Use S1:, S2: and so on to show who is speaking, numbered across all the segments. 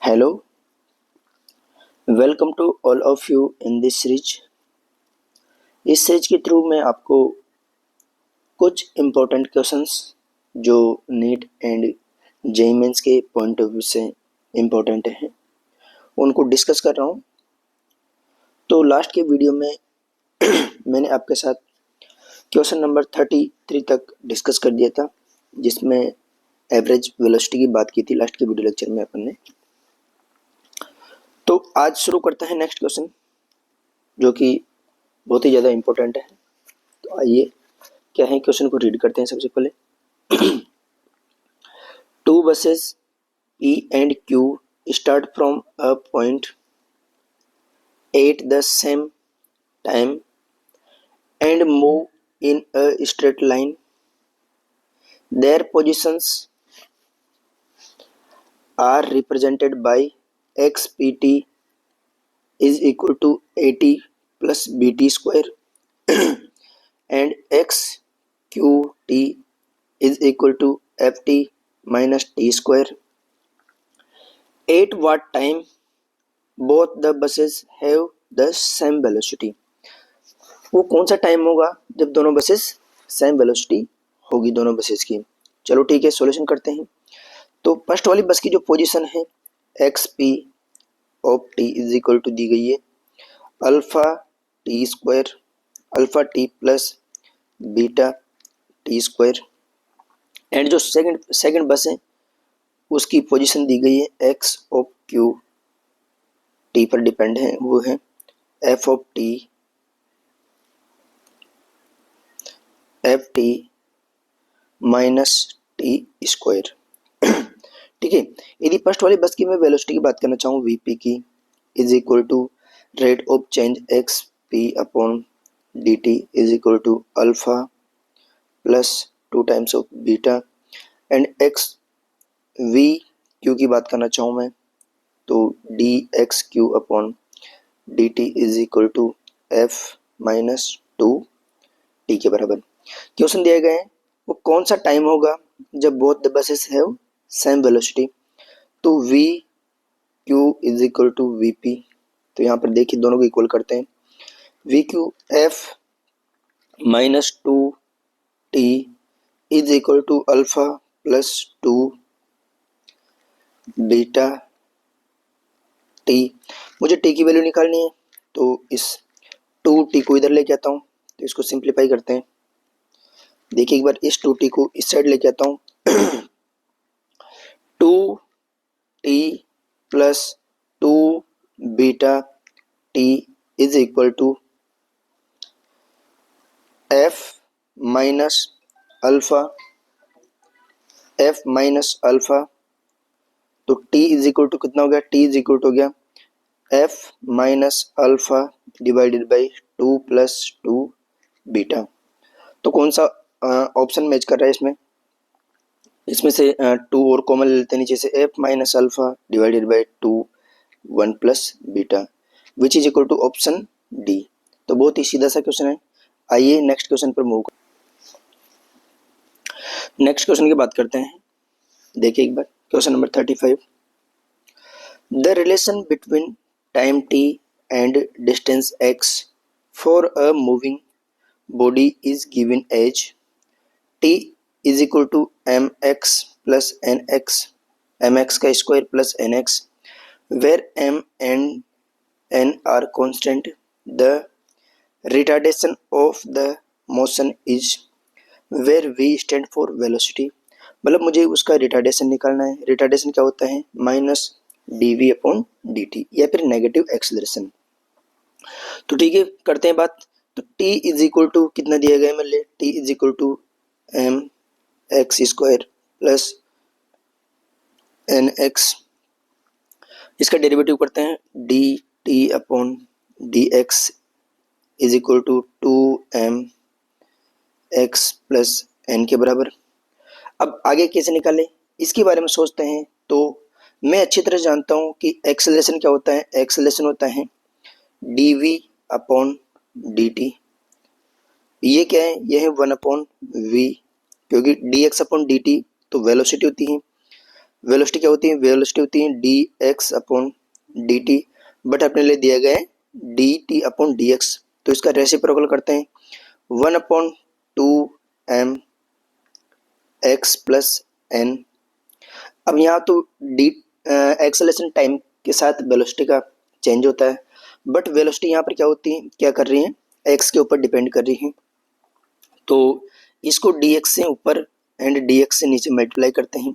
S1: Hello, welcome to all of you in this series. इस series के through मैं आपको कुछ इम्पोर्टेंट क्वेश्चंस जो नीट एंड जेईई मेंस के पॉइंट ऑफ व्यू से इम्पोर्टेंट हैं उनको डिस्कस कर रहा हूँ। तो लास्ट के वीडियो में मैंने आपके साथ क्वेश्चन नंबर 33 तक डिस्कस कर दिया था, जिसमें एवरेज वेलोसिटी की बात की थी लास्ट के वीडियो लेक्चर में अपन ने। तो आज शुरू करते हैं नेक्स्ट क्वेश्चन, जो कि बहुत ही ज़्यादा इम्पोर्टेंट है। तो आइए क्या है क्वेश्चन को रीड करते हैं। सबसे पहले to buses P and Q start from a point at the same time and move in a straight line. Their positions are represented by xpt is equal to at plus bt square and xqt is equal to ft minus t square. At what time both the buses have the same velocity? वो कौन सा time होगा जब दोनों buses same velocity होगी दोनों buses की। चलो ठीक है, सॉल्यूशन करते हैं। तो फर्स्ट वाली बस की जो पोजीशन है x p of t is equal to दी गई है alpha t square, alpha t plus beta t square. And जो सेकंड बस है उसकी पोजीशन दी गई है एक्स ऑफ क्यू टी पर डिपेंड है, वो है f of t minus t square. ठीक है, यदि फर्स्ट वाली बस की मैं वेलोसिटी की बात करना चाहूँ वीपी की is equal to rate of change x p upon d t is equal to alpha plus 2 times of beta. And x v q की बात करना चाहूँ मैं तो d x q upon d t is equal to f minus 2 t के बराबर। Question दिए गए हैं वो कौन सा टाइम होगा जब both the buses have same velocity. तो V Q is equal to V P. तो यहाँ पर देखिए दोनों को इक्वल करते हैं। V Q F minus 2 T is equal to alpha plus 2 beta T. मुझे टी की वैल्यू निकालनी है तो इस 2 टी को इधर लेके आता हूँ, तो इसको सिंप्लीफाई करते हैं। देखिए एक बार इस 2 टी को इस साइड लेके आता हूँ 2 t plus 2 beta t is equal to f minus alpha तो टी इज इक्वल टू कितना हो गया, टी इज इक्वल टू हो गया f minus alpha divided by 2 plus 2 beta. तो कौन सा ऑप्शन मैच कर रहा है इसमें से 2 और कॉमन ले लेते हैं नीचे से, F minus alpha divided by 2 1 plus beta which is equal to option D. तो बहुत ही सीधा सा क्वेश्चन है। आइए नेक्स्ट क्वेश्चन पर मूव नेक्स्ट क्वेश्चन की बात करते हैं। देखिए एक बार question number 35। The relation between time T and distance X for a moving body is given as t is equal to mx plus nx, mx का square plus nx, where m and n are constant. The retardation of the motion is where v stand for velocity। मतलब मुझे उसका retardation निकालना है। Retardation क्या होता है, minus d v upon d t या फिर नेगेटिव एक्सेलरेशन। तो ठीक है, करते हैं बात। तो t इज इक्वल टू कितना दिया गया है, मान ले t is equal to m x square plus n x. इसका डेरिवेटिव करते हैं d t upon D x is equal to 2m x plus n के बराबर। अब आगे कैसे निकालें इसके बारे में सोचते हैं। तो मैं अच्छी तरह जानता हूँ कि एक्सेलरेशन क्या होता है। एक्सेलरेशन होता है d v upon d t. ये क्या है, यह है 1 अपॉन वी, क्योंकि d x upon d t तो वेलोसिटी होती है, वेलोसिटी क्या होती है, वेलोसिटी होती है d x upon d t, but अपने लिए दिया गया है d t upon D x, तो इसका रेसिप्रोकल करते हैं 1/2 m x प्लस एन। अब यहाँ तो डी एक्सेलरेशन टाइम के साथ वेलोसिटी का चेंज होता है, बट वेलोसिटी यहाँ पर क्या होती है, क्या कर रही है, एक्स के ऊपर डिपेंड कर रही है, तो इसको डी एक्स से ऊपर एंड डी एक्स से नीचे मल्टीप्लाई करते हैं,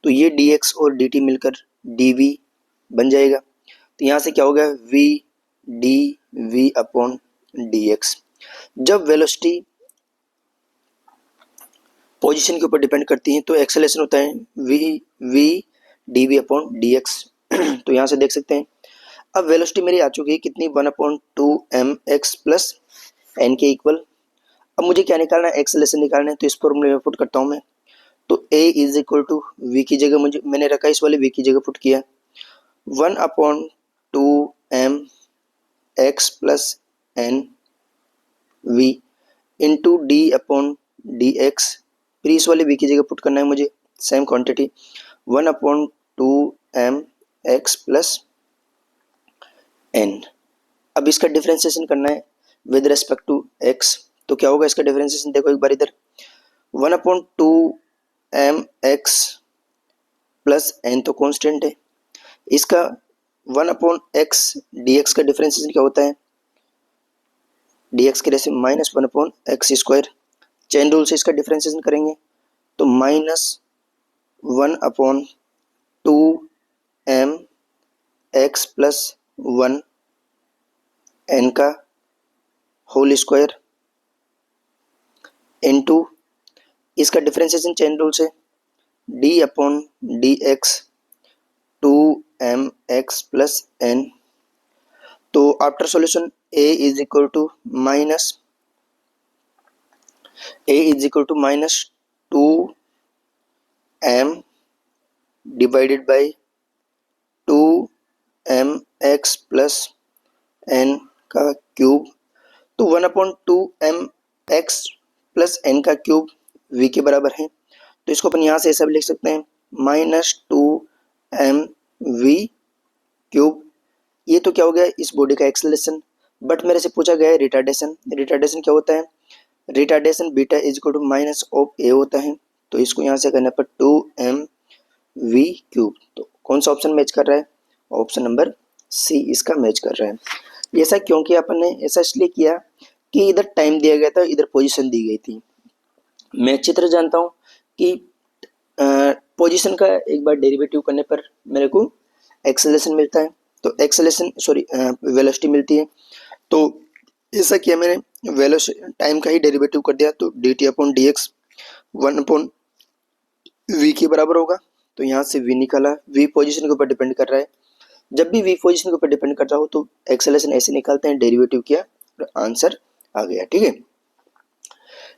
S1: तो ये डी एक्स और डी टी मिलकर डी वी बन जाएगा। तो यहाँ से क्या होगा, v d v upon D x. जब वेलोसिटी पोजीशन के ऊपर डिपेंड करती है तो एक्सेलरेशन होता है v v d v upon D x. तो यहाँ से देख सकते हैं अब वेलोसिटी मेरी आ चुकी है कितनी, 1/2 mx प्लस एन के इक्वल। अब मुझे क्या निकालना है, एक्सेलरेशन निकालना है, तो इस फॉर्मूले में पुट करता हूँ मैं। तो a is equal to v की जगह मैंने रखा, इस वाले v की जगह पुट किया 1/2 mx plus n v into d upon D x, फिर इस वाले v की जगह पुट करना है मुझे same quantity 1/2 mx plus n. अब इसका डिफरेंशिएशन करना है विद रेस्पेक्ट टू x, तो क्या होगा इसका डिफरेंशिएशन, देखो एक बार इधर 1/2 mx प्लस एन तो कांस्टेंट है, इसका 1/x dx का डिफरेंशिएशन क्या होता है, dx के ratio -1/x square, chain rule से इसका डिफरेंशिएशन करेंगे तो -1/2mx प्लस 1 एन का होल स्क्वायर इनटू इसका डिफरेंशिएशन चेन रूल से d upon D X 2mx plus N. तो after solution a is equal to -2m divided by 2mx plus N का cube, तो 1/2mx प्लस एन का cube v के बराबर है, तो इसको अपन यहाँ से ऐसा भी लिख सकते हैं -2mv क्यूब। ये तो क्या हो गया इस बॉडी का एक्सेलरेशन, बट मेरे से पूछा गया है रिटार्डेशन। रिटार्डेशन क्या होता है, retardation beta is equal to minus of A होता है, तो इसको यहाँ से करने पर 2mv क्यूब, तो कौन सा ऑप्शन मैच कर रहा है, ऑप्शन नंबर सी इसका मैच कर रहा है। ऐसा क्योंकि अपन ने ऐसा इसलिए किया कि इधर टाइम दिया गया था, इधर पोजीशन दी गई थी। मैं अच्छी तरह जानता हूँ कि पोजीशन का एक बार डेरिवेटिव करने पर मेरे को एक्सेलरेशन मिलता है, तो वेलोसिटी मिलती है, तो ऐसा किया मैंने, वेलोसिटी टाइम का ही डेरिवेटिव कर दिया, तो D t upon D x 1/v के बराबर होगा, तो यहाँ से v निकाला, v पोजीशन के ऊपर डिपेंड कर रहा है, जब भी v पोजीशन के ऊपर डिपेंड करता हो तो एक्सेलरेशन ऐसे निकालते हैं, डेरिवेटिव किया और आंसर आ गया, ठीक है।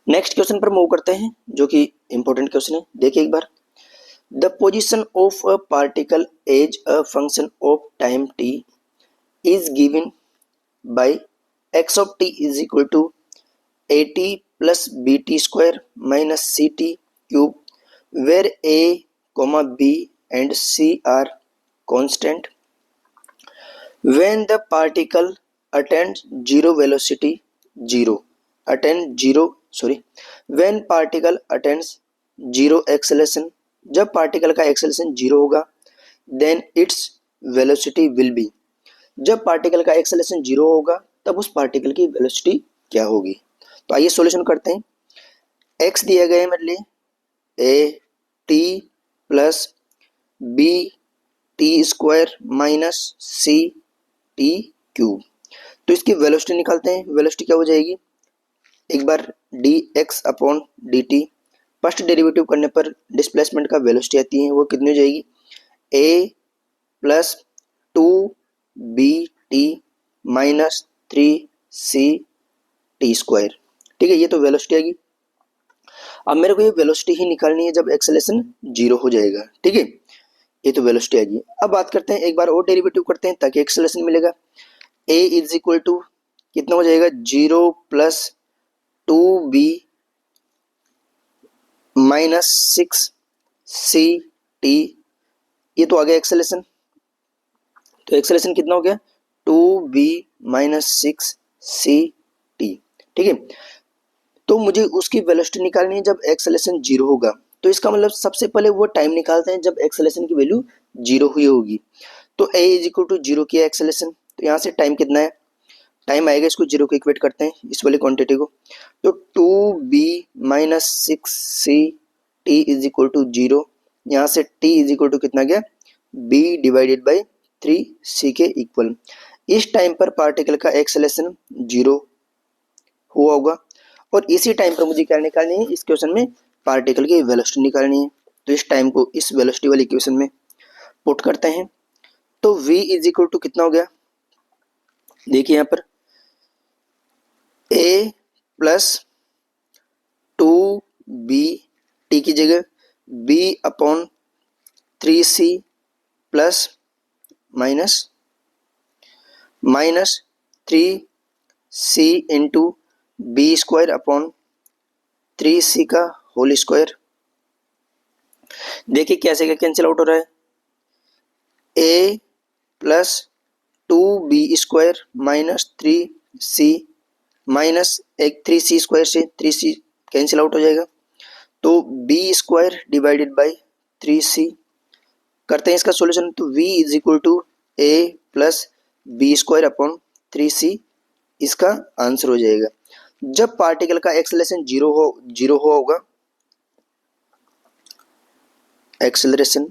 S1: नेक्स्ट क्वेश्चन पर मूव करते हैं जो कि इंपॉर्टेंट क्वेश्चन है, देखिए एक बार, the position of a particle as a function of time t is given by x of t is equal to at plus bt square minus ct cube where a, b and c are constant. When the particle attains when particle attains zero acceleration, जब particle का acceleration zero होगा, then its velocity will be, जब particle का acceleration zero होगा तब उस particle की velocity क्या होगी। तो आइए सॉल्यूशन करते हैं। x दिया गया है मेरे लिए a t plus b t square minus c t cube, तो इसकी वेलोसिटी निकालते हैं। वेलोसिटी क्या हो जाएगी, एक बार dx upon dt, first derivative करने पर डिस्प्लेसमेंट का वेलोसिटी आती है, वो कितनी हो जाएगी, a plus 2bt minus 3ct square, ठीक है, ये तो वेलोसिटी आएगी। अब मेरे को ये वेलोसिटी ही निकालनी है जब एक्सेलरेशन जीरो हो जाएगा, ठीक है, ये तो वेलोसिटी आएगी। अब बात करते हैं, एक बार और डेरिवेटिव करते हैं ताकि एक्सेलरेशन मिलेगा। a इज इक्वल टू कितना हो जाएगा, 0 प्लस 2b माइनस 6ct ये तो आ गया एक्सेलेरेशन, तो एक्सेलेरेशन कितना हो गया 2b माइनस 6ct। ठीक है, तो मुझे उसकी वेलोसिटी निकालनी है जब एक्सेलेरेशन 0 होगा। तो इसका मतलब सबसे पहले वो टाइम निकालते हैं जब एक्सेलेरेशन की वैल्यू 0 हुई होगी। तो a इज इक्वल टू 0 किया एक्सेलेरेशन, तो यहाँ से टाइम कितना है, टाइम आएगा, इसको 0 को इक्वेट करते हैं इस वाली क्वांटिटी को, तो 2b minus 6ct is equal to 0। यहाँ से t इज इक्वल टू कितना गया, b डिवाइडेड बाई 3c के इक्वल। इस टाइम पर पार्टिकल का एक्सेलेरेशन 0 हुआ होगा, और इसी टाइम पर मुझे क्या निकालनी है, इस क्वेश्चन में पार्टिकल की वेलोसिटी निकालनी है। तो इस टाइम को इस वेलोसिटी वाली इक्वेशन में पुट करते हैं, तो v इज इक्वल टू कितना हो गया, देखिए यहाँ पर a प्लस 2b, t की जगह b upon 3c plus minus 3c into b square upon 3c का होल स्क्वायर। देखिए कैसे क्या कैंसिल आउट हो रहा है, a plus 2b square minus 3c minus एक 3c स्क्वायर से 3c कैंसिल आउट हो जाएगा, तो b square divided by 3c। करते हैं इसका सॉल्यूशन, तो v is equal to a plus b square upon 3c इसका आंसर हो जाएगा। जब पार्टिकल का एक्सेलरेशन 0 होगा, एक्सेलरेशन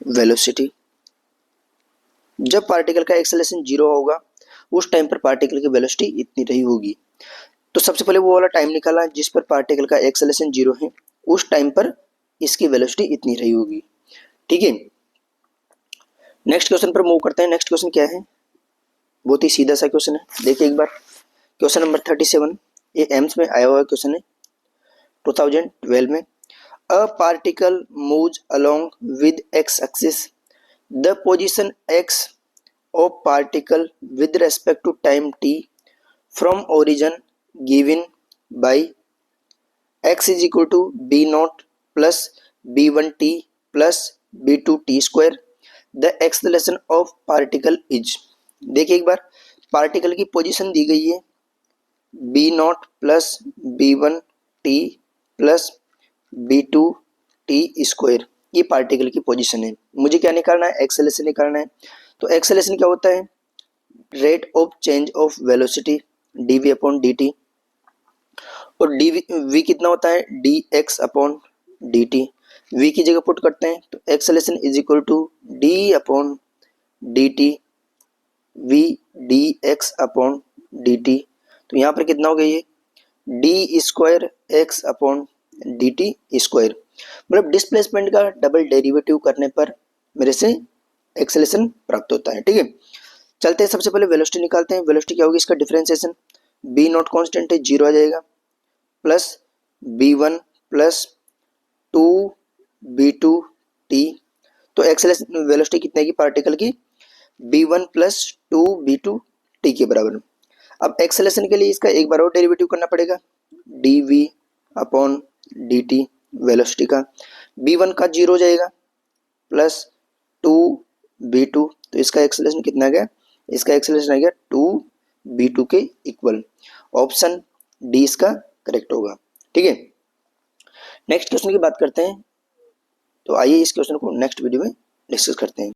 S1: वेलोसिटी, जब पार्टिकल का एक्सेलरेशन 0 होगा उस टाइम पर पार्टिकल की वेलोसिटी इतनी रही होगी। तो सबसे पहले वो वाला टाइम निकाला जिस पर पार्टिकल का एक्सेलरेशन 0 है, उस टाइम पर इसकी वेलोसिटी इतनी रही होगी। ठीक है, नेक्स्ट क्वेश्चन पर मूव करते हैं। नेक्स्ट क्वेश्चन क्या है, बहुत ही सीधा सा क्वेश्चन है, देखिए एक बार क्वेश्चन नंबर 37, ये एम्स में आया हुआ क्वेश्चन है 2012 में। A particle moves along with x axis, the position x of particle with respect to time t from origin given by x is equal to b naught plus b1t plus b2t square, the acceleration of particle is। देखिए एक बार particle की position दी गई है b not plus b1t plus b2t square, ये particle की position है। मुझे क्या निकालना है, एक्सेलरेशन निकालना है। तो एक्सेलरेशन क्या होता है, rate of change of velocity dv upon dt, और v कितना होता है dx अपॉन dt। v की जगह पुट करते हैं, तो acceleration is equal to d upon dt v dx upon dt। तो यहाँ पर कितना हो गया, ये d square x upon dt square, मतलब डिस्प्लेसमेंट का डबल डेरिवेटिव करने पर मेरे से एक्सेलरेशन प्राप्त होता है। ठीक है, चलते हैं सबसे पहले वेलोसिटी निकालते हैं। वेलोसिटी क्या होगी, इसका डिफरेंशिएशन, b नॉट कांस्टेंट है 0 आ जाएगा, प्लस b1 प्लस 2b2t। तो एक्सेलरेशन वेलोसिटी कितने की पार्टिकल की, b1 प्लस 2b2t के बराबर। अब एक्सेलरेशन के लिए इसका एक बार और डेरिवेटिव करना पड़ेगा, dv अपॉन dt वेलोसिटी का, b1 का 0 हो जाएगा प्लस 2b2, तो इसका एक्सेलरेशन कितना आ गया, इसका एक्सेलरेशन आ गया 2b2 के इक्वल। ऑप्शन डी इसका करेक्ट होगा। ठीक है, नेक्स्ट क्वेश्चन की बात करते हैं। तो आइए इस क्वेश्चन को नेक्स्ट वीडियो में डिस्कस करते हैं।